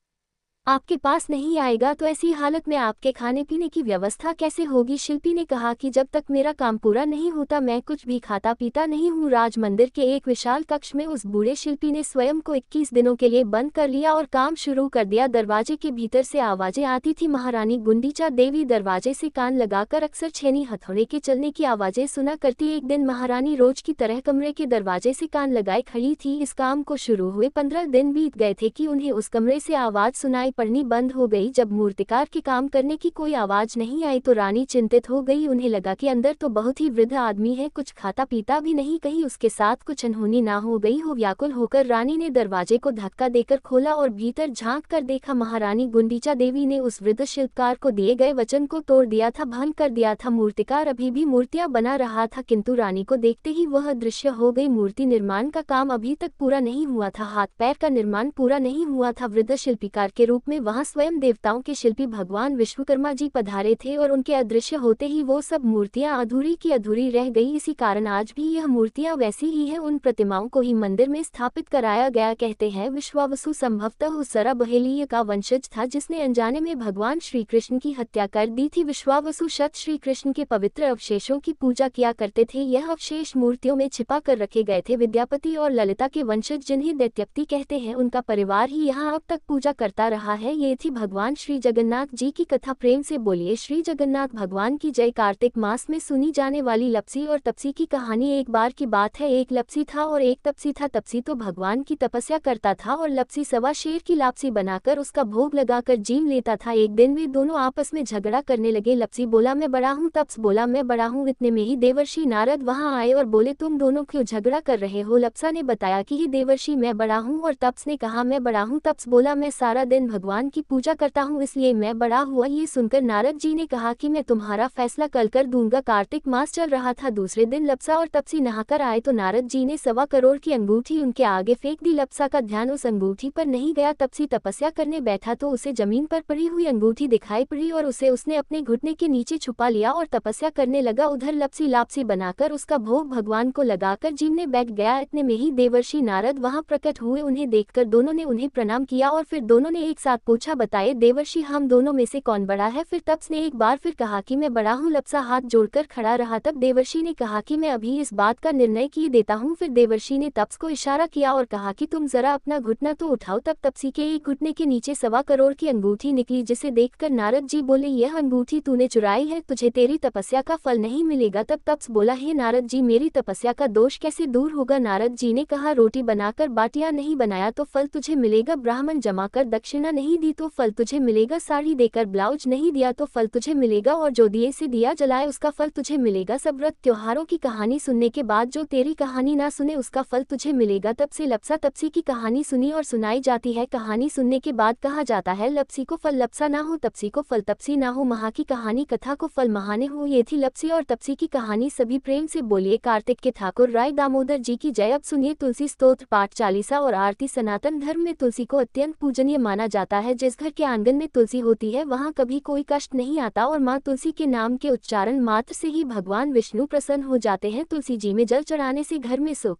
आपके पास नहीं आएगा तो ऐसी हालत में आपके खाने पीने की व्यवस्था कैसे होगी। शिल्पी ने कहा कि जब तक मेरा काम पूरा नहीं होता मैं कुछ भी खाता पीता नहीं हूँ। राज मंदिर के एक विशाल कक्ष में उस बूढ़े शिल्पी ने स्वयं को 21 दिनों के लिए बंद कर लिया और काम शुरू कर दिया। दरवाजे के भीतर से आवाजें आती थी। महारानी गुंडीचा देवी दरवाजे से कान लगाकर अक्सर छेनी हथौड़े के चलने की आवाजें सुना करती। एक दिन महारानी रोज की तरह कमरे के दरवाजे से कान लगाए खड़ी थी। इस काम को शुरू हुए 15 दिन बीत गए थे कि उन्हें उस कमरे से आवाज सुनाई पड़नी बंद हो गई। जब मूर्तिकार के काम करने की कोई आवाज नहीं आई तो रानी चिंतित हो गई। उन्हें लगा कि अंदर तो बहुत ही वृद्ध आदमी है, कुछ खाता पीता भी नहीं, कहीं उसके साथ कुछ अनहोनी ना हो गई हो। व्याकुल होकर रानी ने दरवाजे को धक्का देकर खोला और भीतर झांक कर देखा। महारानी गुंडीचा देवी ने उस वृद्ध शिल्पकार को दिए गए वचन को तोड़ दिया था, भंग कर दिया था। मूर्तिकार अभी भी मूर्तियां बना रहा था, किंतु रानी को देखते ही वह दृश्य हो गई। मूर्ति निर्माण का काम अभी तक पूरा नहीं हुआ था, हाथ पैर का निर्माण पूरा नहीं हुआ था। वृद्ध शिल्पीकार के रूप में वहां स्वयं देवताओं के शिल्पी भगवान विश्वकर्मा जी पधारे थे और उनके अदृश्य होते ही वो सब मूर्तियां अधूरी की अधूरी रह गई। इसी कारण आज भी यह मूर्तियां वैसी ही है। उन प्रतिमाओं को ही मंदिर में स्थापित कराया गया। कहते हैं विश्वावसु संभवतः उस सरा बहेलिय का वंशज था जिसने अनजाने में भगवान श्री कृष्ण की हत्या कर दी थी। विश्वावसु शत श्री कृष्ण के पवित्र अवशेषों की पूजा किया करते थे। यह अवशेष मूर्तियों में छिपा कर रखे गए थे। विद्यापति और ललिता के वंशज जिन्हें दैत्यपति कहते हैं, उनका परिवार ही यहाँ अब तक पूजा करता रहा रहा है। ये थी भगवान श्री जगन्नाथ जी की कथा। प्रेम से बोलिए श्री जगन्नाथ भगवान की जय। कार्तिक मास में सुनी जाने वाली लपसी और तपसी की कहानी। एक बार की बात है, एक लपसी था और एक तपसी था। तपसी तो भगवान की तपस्या करता था और लपसी सवा शेर की लापसी बनाकर उसका भोग लगाकर जीव लेता था। एक दिन वे दोनों आपस में झगड़ा करने लगे। लपसी बोला मैं बड़ा हूँ, तप्स बोला मैं बड़ा हूँ। इतने में ही देवर्षि नारद वहां आए और बोले तुम दोनों क्यों झगड़ा कर रहे हो। लपसा ने बताया कि देवर्षि मैं बड़ा हूँ, और तप्स ने कहा मैं बड़ा हूँ। तप्स बोला मैं सारा दिन भगवान की पूजा करता हूँ इसलिए मैं बड़ा हुआ। ये सुनकर नारद जी ने कहा कि मैं तुम्हारा फैसला कल कर दूंगा। कार्तिक मास चल रहा था। दूसरे दिन लपसा और तपसी नहाकर आए तो नारद जी ने 1.25 करोड़ की अंगूठी उनके आगे फेंक दी। लपसा का ध्यान उस अंगूठी पर नहीं गया। तपसी तपस्या करने बैठा तो उसे जमीन पर पड़ी हुई अंगूठी दिखाई पड़ी और उसने अपने घुटने के नीचे छुपा लिया और तपस्या करने लगा। उधर लपसी लापसी बनाकर उसका भोग भगवान को लगाकर जीवने बैठ गया। इतने में ही देवर्षि नारद वहां प्रकट हुए। उन्हें देखकर दोनों ने उन्हें प्रणाम किया और फिर दोनों ने एक साथ पूछा बताए देवर्षि हम दोनों में से कौन बड़ा है। फिर तप्स ने एक बार फिर कहा कि मैं बड़ा हूँ। लपसा हाथ जोड़कर खड़ा रहा। तब देवर्षि ने कहा कि मैं अभी इस बात का निर्णय किए देता हूँ। फिर देवर्षि ने तप्स को इशारा किया और कहा कि तुम जरा अपना घुटना तो उठाओ। तब तपसी के एक घुटने के नीचे 1.25 करोड़ की अंगूठी निकली, जिसे देखकर नारद जी बोले यह अंगूठी तूने चुराई है, तुझे तेरी तपस्या का फल नहीं मिलेगा। तब तप्स बोला हे नारद जी मेरी तपस्या का दोष कैसे दूर होगा। नारद जी ने कहा रोटी बनाकर बाटियां नहीं बनाया तो फल तुझे मिलेगा, ब्राह्मण जमाकर दक्षिणा नहीं दी तो फल तुझे मिलेगा, साड़ी देकर ब्लाउज नहीं दिया तो फल तुझे मिलेगा, और जो दिए से दिया जलाए उसका फल तुझे मिलेगा। सब व्रत त्योहारों की कहानी सुनने के बाद जो तेरी कहानी ना सुने उसका फल तुझे मिलेगा। तब से लपसा तपसी की कहानी सुनी और सुनाई जाती है। कहानी सुनने के बाद कहा जाता है लपसी को फल लपसा ना हो, तपसी को फल तपसी ना हो। महा की कहानी कथा को फल महाने हो। ये थी लपसी और तपसी की कहानी। सभी प्रेम से बोलिए कार्तिक के ठाकुर राय दामोदर जी की जय। अब सुनिए तुलसी स्तोत्र पाठ, चालीसा और आरती। सनातन धर्म में तुलसी को अत्यंत पूजनीय माना जाता है। जिस घर के आंगन में तुलसी होती है वहां कभी कोई कष्ट नहीं आता और मां तुलसी के नाम के उच्चारण मात्र से ही भगवान विष्णु प्रसन्न हो जाते हैं। तुलसी जी में जल चढ़ाने से घर में सुख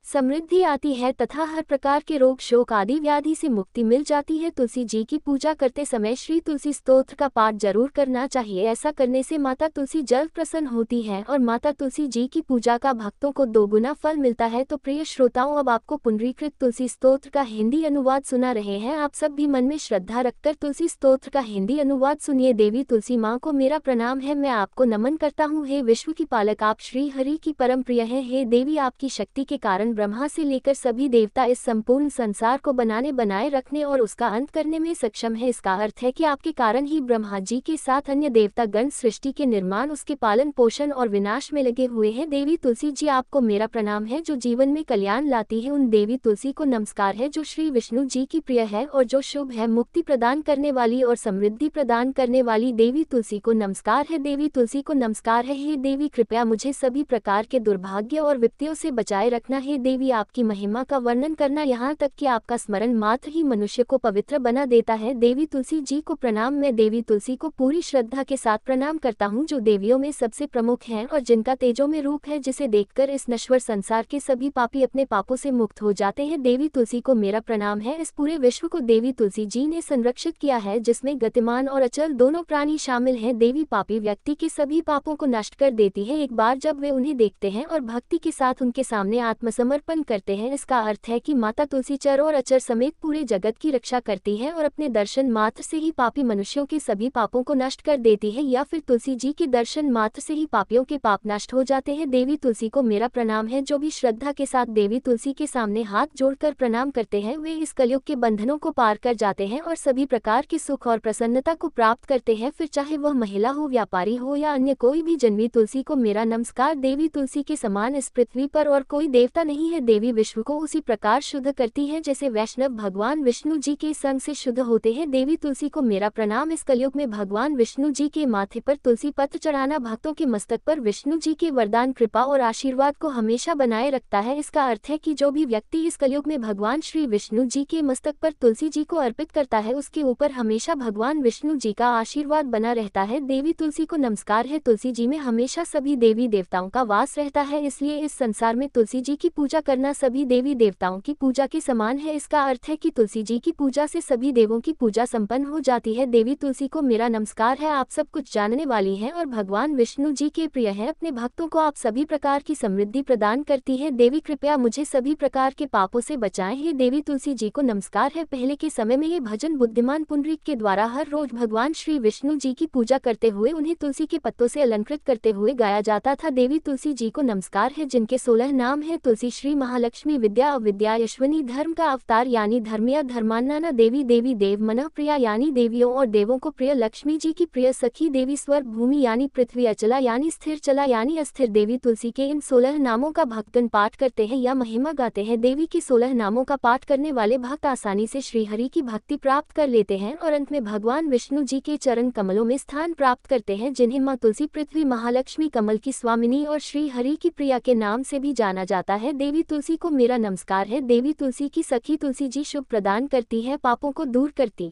समृद्धि आती है तथा हर प्रकार के रोग शोक आदि व्याधि से मुक्ति मिल जाती है। तुलसी जी की पूजा करते समय श्री तुलसी स्तोत्र का पाठ जरूर करना चाहिए। ऐसा करने से माता तुलसी जल्द प्रसन्न होती है और माता तुलसी जी की पूजा का भक्तों को 2 गुना फल मिलता है। तो प्रिय श्रोताओं, अब आपको पुनरीकृत तुलसी स्तोत्र का हिंदी अनुवाद सुना रहे हैं। आप सब भी मन में श्रद्धा रखकर तुलसी स्तोत्र का हिंदी अनुवाद सुनिए। देवी तुलसी माँ को मेरा प्रणाम है, मैं आपको नमन करता हूँ। हे विश्व की पालक, आप श्री हरि की परम प्रिय हैं। हे देवी, आपकी शक्ति के कारण ब्रह्मा से लेकर सभी देवता इस संपूर्ण संसार को बनाए रखने और उसका अंत करने में सक्षम है। इसका अर्थ है कि आपके कारण ही ब्रह्मा जी के साथ अन्य देवता गण सृष्टि के निर्माण, उसके पालन पोषण और विनाश में लगे हुए हैं। देवी तुलसी जी आपको मेरा प्रणाम है, जो जीवन में कल्याण लाती है। उन देवी तुलसी को नमस्कार है जो श्री विष्णु जी की प्रिय है और जो शुभ है, मुक्ति प्रदान करने वाली और समृद्धि प्रदान करने वाली। देवी तुलसी को नमस्कार है, देवी तुलसी को नमस्कार है। हे देवी, कृपया मुझे सभी प्रकार के दुर्भाग्य और विपत्तियों से बचाए रखना। हे देवी, आपकी महिमा का वर्णन करना, यहाँ तक कि आपका स्मरण मात्र ही मनुष्य को पवित्र बना देता है। देवी तुलसी जी को प्रणाम। मैं देवी तुलसी को पूरी श्रद्धा के साथ प्रणाम करता हूँ, जो देवियों में सबसे प्रमुख हैं और जिनका तेजों में रूप है, जिसे देखकर इस नश्वर संसार के सभी पापी अपने पापों से मुक्त हो जाते हैं। देवी तुलसी को मेरा प्रणाम है। इस पूरे विश्व को देवी तुलसी जी ने संरक्षित किया है, जिसमें गतिमान और अचल दोनों प्राणी शामिल हैं। देवी पापी व्यक्ति के सभी पापों को नष्ट कर देती है एक बार जब वे उन्हें देखते हैं और भक्ति के साथ उनके सामने आत्मसमर्पण करते हैं। इसका अर्थ है कि माता तुलसी चर और अचर समेत पूरे जगत की रक्षा करती है और अपने दर्शन मात्र से ही पापी मनुष्यों के सभी पापों को नष्ट कर देती है, या फिर तुलसी जी के दर्शन मात्र से ही पापियों के पाप नष्ट हो जाते हैं। देवी तुलसी को मेरा प्रणाम है। जो भी श्रद्धा के साथ देवी तुलसी के सामने हाथ जोड़कर प्रणाम करते हैं, वे इस कलयुग के बंधनों को पार कर जाते हैं और सभी प्रकार के सुख और प्रसन्नता को प्राप्त करते हैं, फिर चाहे वह महिला हो, व्यापारी हो या अन्य कोई भी। जन्मी तुलसी को मेरा नमस्कार। देवी तुलसी के समान इस पृथ्वी पर और कोई देवता नहीं है। देवी विश्व को उसी प्रकार शुद्ध करती है जैसे वैष्णव भगवान विष्णु जी के संग से शुद्ध होते हैं। देवी तुलसी को मेरा प्रणाम। इस कलयुग में भगवान विष्णु जी के माथे पर तुलसी पत्र चढ़ाना भक्तों के मस्तक पर विष्णु जी के वरदान, कृपा और आशीर्वाद को हमेशा बनाए रखता है। इसका अर्थ है कि जो भी व्यक्ति इस कलयुग में भगवान श्री विष्णु जी के मस्तक पर तुलसी जी को अर्पित करता है, उसके ऊपर हमेशा भगवान विष्णु जी का आशीर्वाद बना रहता है। देवी तुलसी को नमस्कार है। तुलसी जी में हमेशा सभी देवी देवताओं का वास रहता है, इसलिए इस संसार में तुलसी जी की पूजा पूजा करना सभी देवी देवताओं की पूजा के समान है। इसका अर्थ है कि तुलसी जी की पूजा से सभी देवों की पूजा संपन्न हो जाती है। देवी तुलसी को मेरा नमस्कार है। आप सब कुछ जानने वाली हैं और भगवान विष्णु जी के प्रिय हैं। अपने भक्तों को आप सभी प्रकार की समृद्धि प्रदान करती है। देवी कृपया मुझे सभी प्रकार के पापों से बचाएं। हे देवी तुलसी जी को नमस्कार है। पहले के समय में ये भजन बुद्धिमान पुंडरीक के द्वारा हर रोज भगवान श्री विष्णु जी की पूजा करते हुए उन्हें तुलसी के पत्तों से अलंकृत करते हुए गाया जाता था। देवी तुलसी जी को नमस्कार है, जिनके 16 नाम है। तुलसी श्री महालक्ष्मी, विद्या अविद्या, यशवनी, धर्म का अवतार यानी धर्मिया, धर्मान्ना देवी, देवी देव मन प्रिया यानी देवियों और देवों को प्रिय, लक्ष्मी जी की प्रिय सखी, देवी स्वर्ग भूमि यानी पृथ्वी, अचला यानी स्थिर, चला यानी अस्थिर। देवी तुलसी के इन 16 नामों का भक्तगण पाठ करते हैं या महिमा गाते हैं। देवी की 16 नामों का पाठ करने वाले भक्त आसानी से श्रीहरि की भक्ति प्राप्त कर लेते हैं और अंत में भगवान विष्णु जी के चरण कमलों में स्थान प्राप्त करते हैं, जिन्हें माँ तुलसी, पृथ्वी, महालक्ष्मी, कमल की स्वामिनी और श्री हरि की प्रिया के नाम से भी जाना जाता है। देवी तुलसी को मेरा नमस्कार है। देवी तुलसी की सखी तुलसी जी शुभ प्रदान करती है, पापों को दूर करती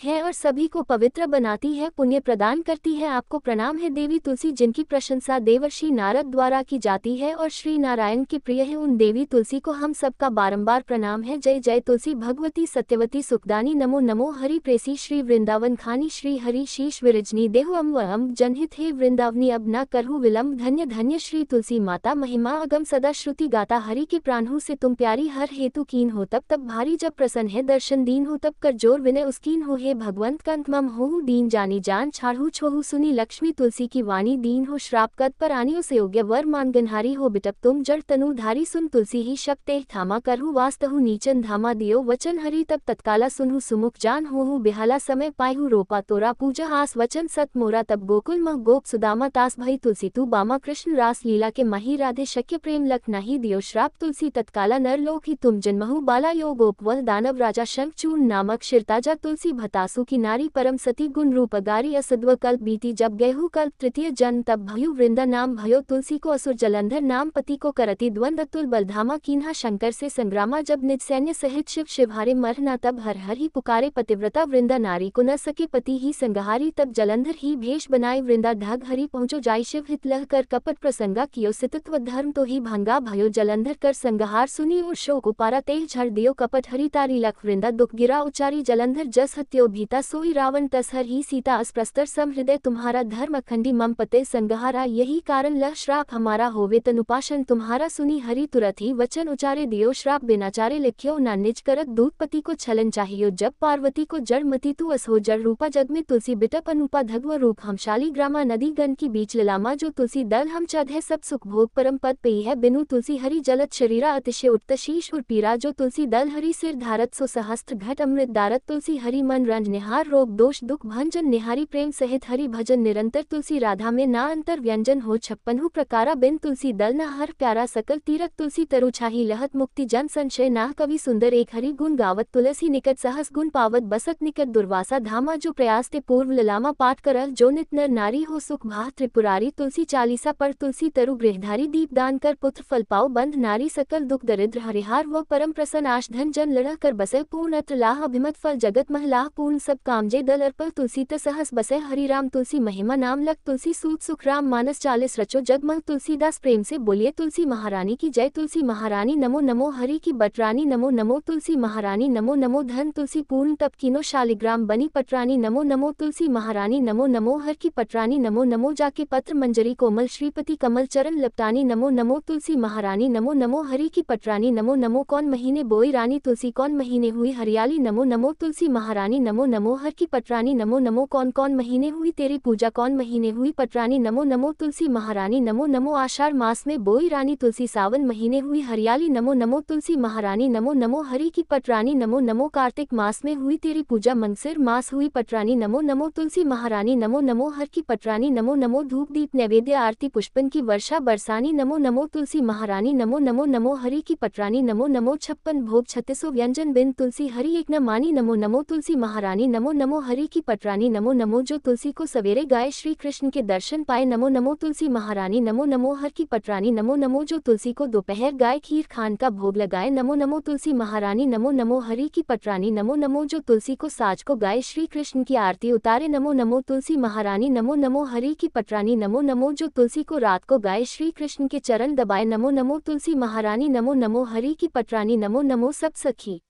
है और सभी को पवित्र बनाती है, पुण्य प्रदान करती है। आपको प्रणाम है। देवी तुलसी जिनकी प्रशंसा देवर्षि नारद द्वारा की जाती है और श्री नारायण के प्रिय है, उन देवी तुलसी को हम सबका बारंबार प्रणाम है। जय जय तुलसी भगवती सत्यवती सुखदानी, नमो नमो हरि प्रेसी, श्री वृंदावन खानी, श्री हरि शीश विरजनी, देहु अम्ब जनहित, हे वृंदावनी अब न करहु विलम्ब। धन्य धन्य श्री तुलसी माता, महिमा अगम सदा श्रुति गाता, हरि के प्राणहु से तुम प्यारी, हर हेतु कीन हो तब तब भारी, जब प्रसन्न है दर्शन दीन हो तब कर जोर विनय उसकीन हो। हे भगवंत कंत मम होहु दीन जानी, जान छाड़हु छोहु सुनी, लक्ष्मी तुलसी की वाणी, दीन हो श्राप कद पर आनी, उसे योग्य वर मानगनहारी हो बिटप तुम जड़ तनु धारी। सुन तुलसी ही शक्ते थामा, करहु वास्तहु नीचन धामा, दियो वचन हरि तब तत्काला सुनहु सुमुख जान, होहु बिहाला समय पायहु रोपा तोरा, पूजा आस वचन सत मोरा, तब गोकुल मह गोप सुदामा, तास भई तुलसी तू बामा, कृष्ण रास लीला के मही, राधे शक्य प्रेम लख नहीं, दियो श्राप तुलसी तत्काला, नर लोक ही तुम जन्महु बाला, यो गोप वह दानव राजा शंखचूर्ण नामक शिरताजा, तुलसी भतासु की नारी, परम सती गुण रूप गारी, असद्व कल्प बीती जब गयहु कल्प तृतीय जन्म, तब भयु वृंदा नाम भयो, तुलसी को असुर जलंधर नाम, पति को करति द्वंद अतुल बलधामा, कीन्हा शंकर से संग्रामा, जब निज सैन्य सहित शिव शिवहारे मरना, तब हर हर ही पुकारे, पतिव्रता वृंदा नारी को न सके पति ही संगहारी, तब जलंधर ही भेष बनाए वृंदा, ढग हरि पहुँचो जाय शिव हित, लह कर कपट प्रसंगा कियो सितत्व धर्म, तो ही भंगा भयो जलंधर कर संगहार, सुनी और शोक उपारा तेह झड़ दियो कपट हरि तारी, लख वृंदा दुख गिरा उचारी, जलंधर जस हत्यो भीता, सोई रावण तसहर ही सीता, अस्प्रस्तर सम हृदय तुम्हारा, धर्म अखंडी मम पते संगहारा, यही कारण लह श्राप हमारा होवे तनुपाशन तुम्हारा, सुनी हरि तुरत ही वचन उचारे, दियो श्राप बिनाचारे, लिख्यो ना निज करत दूत, पति को छलन चाहियो जब पार्वती को जड़ मति, तू असहो जड़ रूपा, जग में तुलसी बिटप अनुपा, धगव रूप हमशाली ग्रामा, नदी गण की बीच ललामा, जो तुलसी दल हम चद है, सब सुख भोग परम पद पेई है, बिनु तुलसी हरि जलत शरीरा, अतिशय उठत शीश और पीरा, जो तुलसी दल हरि सिर धारत, सो सहस्त्र घट अमृत दारत, तुलसी हरि मन रंज निहार, रोग दोष दुख भंजन निहारी, प्रेम सहित हरि भजन निरंतर, तुलसी राधा में ना अंतर, व्यंजन हो 56 प्रकारा, बिन तुलसी दल न हर प्यारा, सकल तीरथ तुलसी तरु छाही, लहत मुक्ति जन संशय ना, कवि सुंदर एक हरि गुण गावत, तुलसी निकट सहस गुण पावत, बसत निकट दुर्वासा धामा, जो प्रयास ते पूर्व ललामा पाठ करल, जो नित नर नारी हो सुख भाह त्रिपुरारी, तुलसी चालीसा पर तुलसी तरु गृहधारी, दीप दान कर पुत्र फल पाओ, बंध नारी सकल दुख दरिद्र हरिहार, वह परम प्रसन्न आश धन जन लड़ा कर बसे, पूर्ण अत्र लाह अभिमत फल जगत महलाह, पूर्ण सब कामजे दल अर्पल, तुलसी त सहस बसे हरि राम, तुलसी महिमा नाम लख, तुलसी सूत सुख राम मानस 40 रचो जगमग, तुलसीदास प्रेम से बोलिए तुलसी महारानी की जय, तुलसी महारानी नमो नमो हरि की बटरानी, नमो नमो तुलसी महारानी, नमो नमो धन तुलसी पूर्ण तप कीनो, शालिग्राम बनी पटरानी, नमो नमो तुलसी महारानी, नमो नमो हर की पटरानी, नमो नमो जाके पत्र मंजरी कोमल, श्रीपति कमल चरण लपटानी, नमो नमो तुलसी महारानी, नमो नमो हरि की पटरानी, नमो नमो कौन महीने बोई रानी, तुलसी कौन महीने हुई हरियाली, नमो नमो तुलसी महारानी, नमो नमो हर की पटरानी, नमो नमो कौन कौन महीने हुई तेरी पूजा, कौन महीने हुई पटरानी, नमो नमो तुलसी महारानी, नमो नमो आषाढ़ मास में बोई रानी, तुलसी सावन महीने हुई हरियाली, नमो नमो तुलसी महारानी, नमो नमो हरि की पटरानी, नमो नमो कार्तिक मास में हुई तेरी पूजा, मंगसिर मास हुई पटरानी, नमो नमो तुलसी महारानी, नमो नमो हर की पटरानी, नमो नमो धूप दीप नैवेद्य आरती पुष्पन की वर्षा बरसानी, नमो नमो तुलसी महारानी, नमो नमो नमो हरि की पटरानी, नमो नमो 56 भोग 36 व्यंजन बिन तुलसी हरि एक न मानी, नमो नमो तुलसी महारानी। महारानी नमो नमो हरि की पटरानी नमो नमो जो तुलसी को सवेरे गाए श्री कृष्ण के दर्शन पाए नमो नमो तुलसी महारानी नमो नमो हर की पटरानी नमो नमो जो तुलसी को दोपहर गाए खीर खान का भोग लगाए नमो नमो तुलसी महारानी नमो नमो हरि की पटरानी नमो नमो जो तुलसी को साज को गाए श्री कृष्ण की आरती उतारे नमो नमो तुलसी महारानी नमो नमो हरि की पटरानी नमो नमो जो तुलसी को रात को गाए श्री कृष्ण के चरण दबाए नमो नमो तुलसी महारानी नमो नमो हरि की पटरानी नमो नमो सब सखी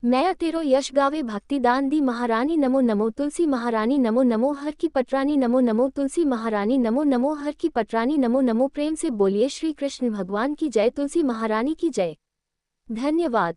मैं तेरो यश गावे भक्ति दान दी महारानी नमो नमो तुलसी महारानी नमो नमो हर की पटरानी नमो नमो तुलसी महारानी नमो नमो हर की पटरानी नमो नमो प्रेम से बोलिए श्री कृष्ण भगवान की जय तुलसी महारानी की जय। धन्यवाद।